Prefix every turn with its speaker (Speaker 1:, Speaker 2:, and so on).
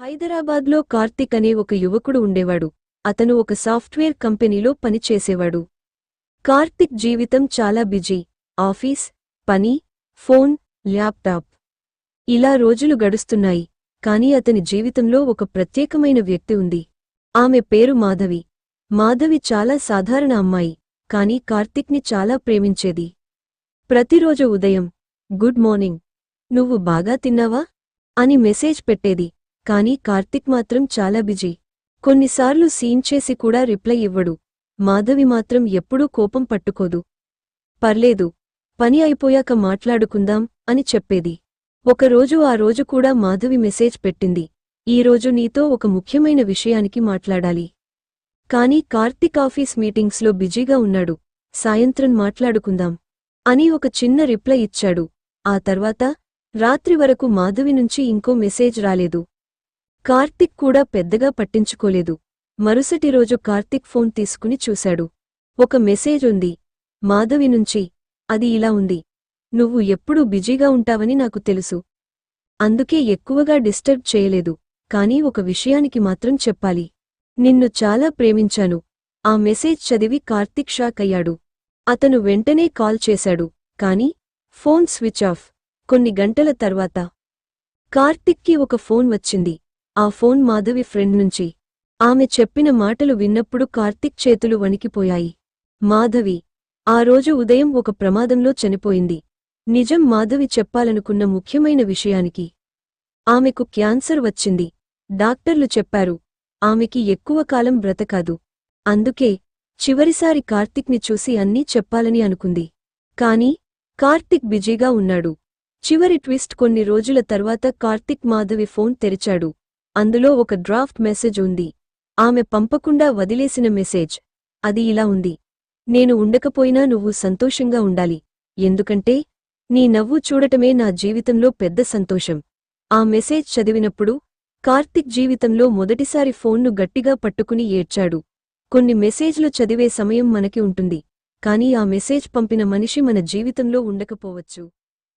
Speaker 1: హైదరాబాద్లో కార్తిక్ అనే ఒక యువకుడు ఉండేవాడు. అతను ఒక సాఫ్ట్వేర్ కంపెనీలో పనిచేసేవాడు. కార్తిక్ జీవితం చాలా బిజీ. ఆఫీస్, పని, ఫోన్, ల్యాప్టాప్. ఇలా రోజులు గడుస్తున్నాయి. కాని అతని జీవితంలో ఒక ప్రత్యేకమైన వ్యక్తి ఉంది. ఆమె పేరు మాధవి. మాధవి చాలా సాధారణ అమ్మాయి, కాని కార్తిక్ని చాలా ప్రేమించేది. ప్రతిరోజు ఉదయం, గుడ్ మార్నింగ్, నువ్వు బాగా తిన్నావా అని మెసేజ్ పెట్టేది. కాని కార్తిక్ మాత్రం చాలా బిజీ. కొన్నిసార్లు సీన్ చేసి కూడా రిప్లై ఇవ్వడు. మాధవి మాత్రం ఎప్పుడూ కోపం పట్టుకోదు. పర్లేదు, పని అయిపోయాక మాట్లాడుకుందాం అని చెప్పేది. ఒకరోజు ఆ రోజు కూడా మాధవి మెసేజ్ పెట్టింది, ఈరోజు నీతో ఒక ముఖ్యమైన విషయానికి మాట్లాడాలి. కాని కార్తిక్ ఆఫీస్ మీటింగ్స్లో బిజీగా ఉన్నాడు. సాయంత్రం మాట్లాడుకుందాం అని ఒక చిన్న రిప్లై ఇచ్చాడు. ఆ తర్వాత రాత్రి వరకు మాధవి నుంచి ఇంకో మెసేజ్ రాలేదు. కార్తిక్ కూడా పెద్దగా పట్టించుకోలేదు. మరుసటి రోజు కార్తిక్ ఫోన్ తీసుకుని చూశాడు. ఒక మెసేజ్ ఉంది, మాధవి నుంచి. అది ఇలా ఉంది, నువ్వు ఎప్పుడూ బిజీగా ఉంటావని నాకు తెలుసు. అందుకే ఎక్కువగా డిస్టర్బ్ చేయలేదు. కానీ ఒక విషయానికి మాత్రం చెప్పాలి. నిన్ను చాలా ప్రేమించాను. ఆ మెసేజ్ చదివి కార్తిక్ షాక్ అయ్యాడు. అతను వెంటనే కాల్ చేశాడు. కాని ఫోన్ స్విచ్ ఆఫ్. కొన్ని గంటల తర్వాత కార్తిక్కి ఒక ఫోన్ వచ్చింది. ఆ ఫోన్ మాధవి ఫ్రెండ్ నుంచి. ఆమె చెప్పిన మాటలు విన్నప్పుడు కార్తిక్ చేతులు వణికిపోయాయి. మాధవి ఆ రోజు ఉదయం ఒక ప్రమాదంలో చనిపోయింది. నిజం మాధవి చెప్పాలనుకున్న ముఖ్యమైన విషయానికి. ఆమెకు క్యాన్సర్ వచ్చింది. డాక్టర్లు చెప్పారు, ఆమెకి ఎక్కువ కాలం బ్రతకాదు. అందుకే చివరిసారి కార్తిక్ని చూసి అన్నీ చెప్పాలని అనుకుంది. కాని కార్తిక్ బిజీగా ఉన్నాడు. చివరి ట్విస్ట్, కొన్ని రోజుల తర్వాత కార్తిక్ మాధవి ఫోన్ తెరిచాడు. అందులో ఒక డ్రాఫ్ట్ మెసేజ్ ఉంది. ఆమె పంపకుండా వదిలేసిన మెసేజ్. అది ఇలా ఉంది, నేను ఉండకపోయినా నువ్వు సంతోషంగా ఉండాలి. ఎందుకంటే నీ నవ్వు చూడటమే నా జీవితంలో పెద్ద సంతోషం. ఆ మెసేజ్ చదివినప్పుడు కార్తిక్ జీవితంలో మొదటిసారి ఫోన్ను గట్టిగా పట్టుకుని ఏడ్చాడు. కొన్ని మెసేజ్లు చదివే సమయం మనకి ఉంటుంది. కానీ ఆ మెసేజ్ పంపిన మనిషి మన జీవితంలో ఉండకపోవచ్చు.